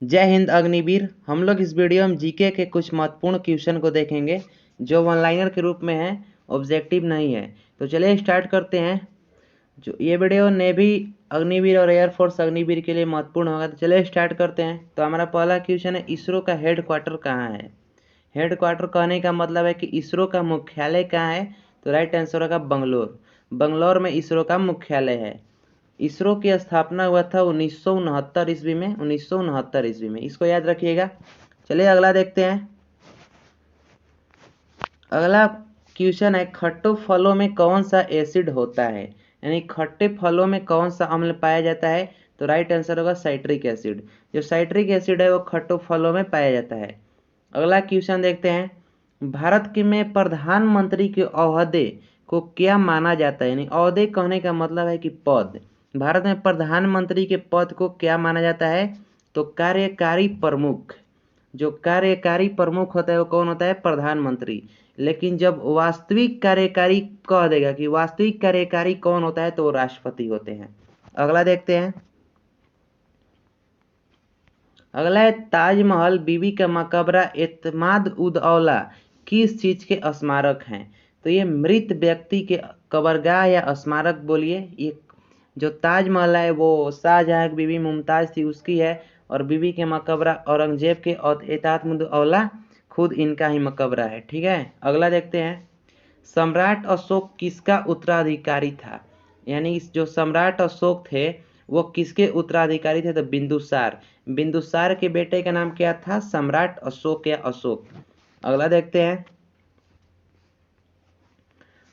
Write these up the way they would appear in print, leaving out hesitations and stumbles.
जय हिंद अग्निवीर। हम लोग इस वीडियो में जीके के कुछ महत्वपूर्ण क्वेश्चन को देखेंगे जो वन लाइनर के रूप में है, ऑब्जेक्टिव नहीं है। तो चलिए स्टार्ट करते हैं। जो ये वीडियो नेवी अग्निवीर और एयरफोर्स अग्निवीर के लिए महत्वपूर्ण होगा। तो चलिए स्टार्ट करते हैं। तो हमारा पहला क्वेश्चन है, इसरो का हेड क्वार्टर कहाँ है। हेड क्वार्टर कहने का मतलब है कि इसरो का मुख्यालय कहाँ है। तो राइट आंसर होगा बंगलोर। बंगलोर में इसरो का मुख्यालय है। इसरो की स्थापना हुआ था 1969 ईस्वी में। 1969 ईस्वी में, इसको याद रखिएगा। चलिए अगला देखते हैं। अगला क्वेश्चन है, खट्टे फलों में कौन सा एसिड होता है, यानी खट्टे फलों में कौन सा अम्ल पाया जाता है। तो राइट आंसर होगा साइट्रिक एसिड। जो साइट्रिक एसिड है वो खट्टे फलों में पाया जाता है। अगला क्वेश्चन देखते हैं, भारत के में प्रधानमंत्री के ओहदे को क्या माना जाता है, यानी ओहदे कहने का मतलब है कि पद। भारत में प्रधानमंत्री के पद को क्या माना जाता है। तो कार्यकारी प्रमुख। जो कार्यकारी प्रमुख होता है वो कौन होता है, प्रधानमंत्री। लेकिन जब वास्तविक कार्यकारी कह देगा कि वास्तविक कार्यकारी कौन होता है, तो वो राष्ट्रपति होते हैं। अगला देखते हैं। अगला है, ताजमहल, बीबी का मकबरा, एतमाद उद औला किस चीज के स्मारक हैं। तो ये मृत व्यक्ति के कब्रगाह या स्मारक बोलिए। ये जो ताजमहल है वो शाहजहां की बीबी मुमताज थी उसकी है, और बीबी के मकबरा औरंगजेब के और एतमाद उद औला खुद इनका ही मकबरा है। ठीक है, अगला देखते हैं। सम्राट अशोक किसका उत्तराधिकारी था, यानी जो सम्राट अशोक थे वो किसके उत्तराधिकारी थे। तो बिंदुसार। बिंदुसार के बेटे का नाम क्या था, सम्राट अशोक या अशोक। अगला देखते हैं।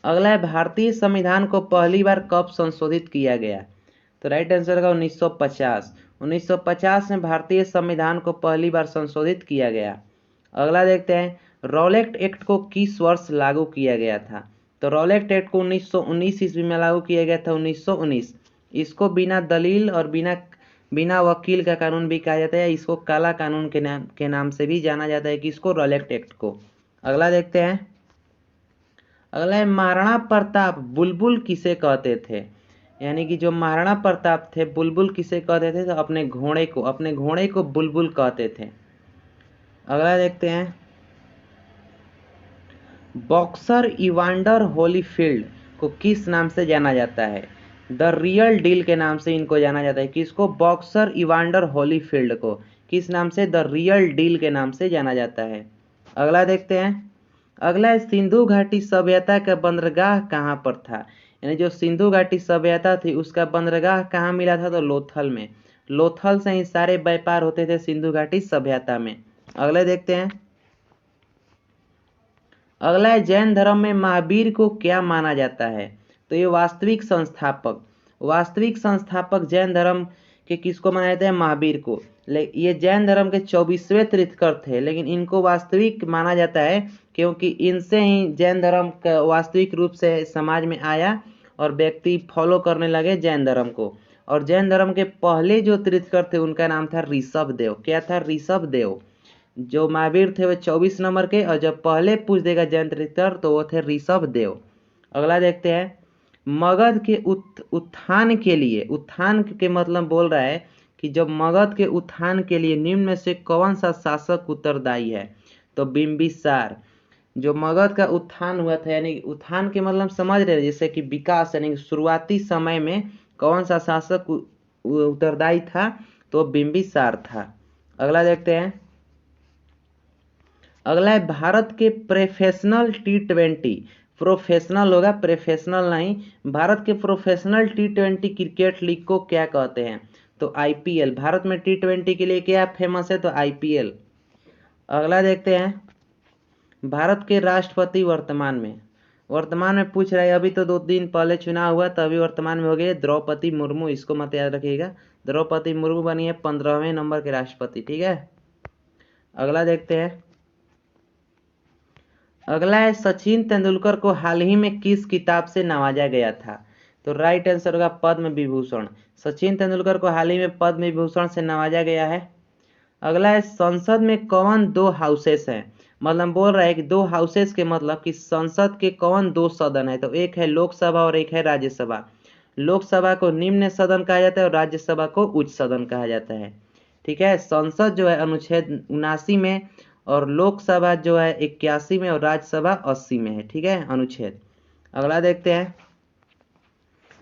अगला है, भारतीय संविधान को पहली बार कब संशोधित किया गया। तो राइट आंसर का 1950। 1950 में भारतीय संविधान को पहली बार संशोधित किया गया। अगला देखते हैं, रॉलेट एक्ट को किस वर्ष लागू किया गया था। तो रॉलेट एक्ट को 1919 ईस्वी में लागू किया गया था। 1919। इसको बिना दलील और बिना बिना वकील का कानून भी कहा जाता है। इसको काला कानून के नाम से भी जाना जाता है, कि इसको रॉलेट एक्ट को। अगला देखते हैं। अगला है, महाराणा प्रताप बुलबुल किसे कहते थे, यानी कि जो महाराणा प्रताप थे बुलबुल किसे कहते थे। तो अपने घोड़े को बुलबुल कहते थे। अगला देखते हैं, बॉक्सर इवांडर होलीफील्ड को किस नाम से जाना जाता है। द रियल डील के नाम से इनको जाना जाता है। किसको, बॉक्सर इवांडर होलीफील्ड को किस नाम से, द रियल डील के नाम से जाना जाता है। अगला देखते हैं। अगला है, सिंधु घाटी सभ्यता का बंदरगाह कहाँ पर था, यानी जो सिंधु घाटी सभ्यता थी उसका बंदरगाह कहाँ मिला था। तो लोथल में। लोथल से ही सारे व्यापार होते थे सिंधु घाटी सभ्यता में। अगले देखते हैं। अगला है, जैन धर्म में महावीर को क्या माना जाता है। तो ये वास्तविक संस्थापक जैन धर्म के किसको माना जाता है, महावीर को। ये जैन धर्म के 24वें तीर्थंकर थे, लेकिन इनको वास्तविक माना जाता है क्योंकि इनसे ही जैन धर्म का वास्तविक रूप से समाज में आया और व्यक्ति फॉलो करने लगे जैन धर्म को। और जैन धर्म के पहले जो तीर्थंकर थे उनका नाम था ऋषभ देव। क्या था, ऋषभ देव। जो महावीर थे वो 24 नंबर के, और जब पहले पूछ देगा जैन तीर्थंकर तो वो थे ऋषभ देव। अगला देखते हैं, मगध के उत्थान के लिए, उत्थान के मतलब बोल रहा है कि जब मगध के उत्थान के लिए निम्न में से कौन सा शासक उत्तरदायी है। तो बिंबिसार। जो मगध का उत्थान हुआ था, यानी उत्थान के मतलब समझ रहे हैं, जैसे कि विकास, यानी शुरुआती समय में कौन सा शासक उत्तरदायी था। तो बिंबिसार था। अगला देखते हैं। अगला है, भारत के प्रोफेशनल T20, प्रोफेशनल होगा, प्रोफेशनल नहीं, भारत के प्रोफेशनल T20 क्रिकेट लीग को क्या कहते हैं। तो IPL। भारत में T20 के लिए क्या फेमस है, तो IPL। अगला देखते हैं, भारत के राष्ट्रपति वर्तमान में पूछ रहा है। अभी तो 2 दिन पहले चुनाव हुआ, तो अभी वर्तमान में हो गए द्रौपदी मुर्मू। इसको मत याद रखिएगा, द्रौपदी मुर्मू बनी है 15वें नंबर के राष्ट्रपति। ठीक है, अगला देखते हैं। अगला है, सचिन तेंदुलकर को हाल ही में किस किताब से नवाजा गया था। तो राइट आंसर होगा पद्म विभूषण। सचिन तेंदुलकर को हाल ही में पद्म विभूषण से नवाजा गया है। अगला है, संसद में कौन 2 हाउसेस हैं, मतलब बोल रहा है कि 2 हाउसेस के मतलब कि संसद के कौन 2 सदन है। तो एक है लोकसभा और एक है राज्यसभा। लोकसभा को निम्न सदन कहा जाता है और राज्यसभा को उच्च सदन कहा जाता है। ठीक है। संसद जो है अनुच्छेद 79 में, और लोकसभा जो है 81 में, और राज्यसभा 80 में है, ठीक है, अनुच्छेद। अगला देखते हैं।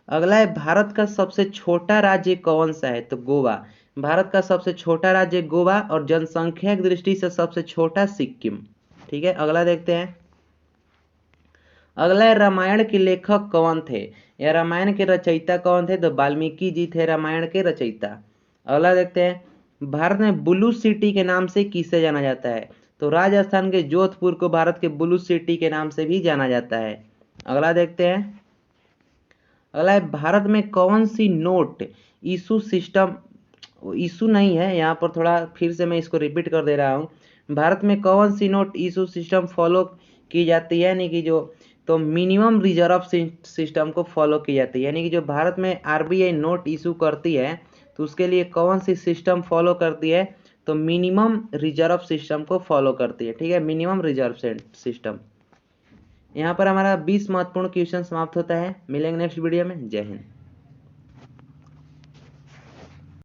अगला है भारत का सबसे छोटा राज्य कौन सा है? तो गोवा। भारत का सबसे छोटा राज्य गोवा, और जनसंख्या की दृष्टि से सबसे छोटा सिक्किम, ठीक है। अगला देखते हैं। अगला है रामायण के लेखक कौन थे? या रामायण के रचयिता कौन थे? तो वाल्मीकि जी थे रामायण के रचयिता। अगला देखते हैं। भारत में ब्लू सिटी के नाम से किसे जाना जाता है? तो राजस्थान के जोधपुर को भारत के ब्लू सिटी के नाम से भी जाना जाता है। अगला देखते हैं। अगला है भारत में कौन सी नोट इशू सिस्टम, इशू नहीं है यहाँ पर, थोड़ा फिर से मैं इसको रिपीट कर दे रहा हूँ। भारत में कौन सी नोट इशू सिस्टम फॉलो की जाती है, यानी कि जो, तो मिनिमम रिजर्व सिस्टम को फॉलो की जाती है। यानी कि जो भारत में आरबीआई नोट इशू करती है तो उसके लिए कौन सी सिस्टम फॉलो करती है? तो मिनिमम रिजर्व सिस्टम को फॉलो करती है, ठीक है, मिनिमम रिजर्व सिस्टम। यहाँ पर हमारा 20 महत्वपूर्ण क्वेश्चन समाप्त होता है। मिलेंगे नेक्स्ट वीडियो में। जय हिंद।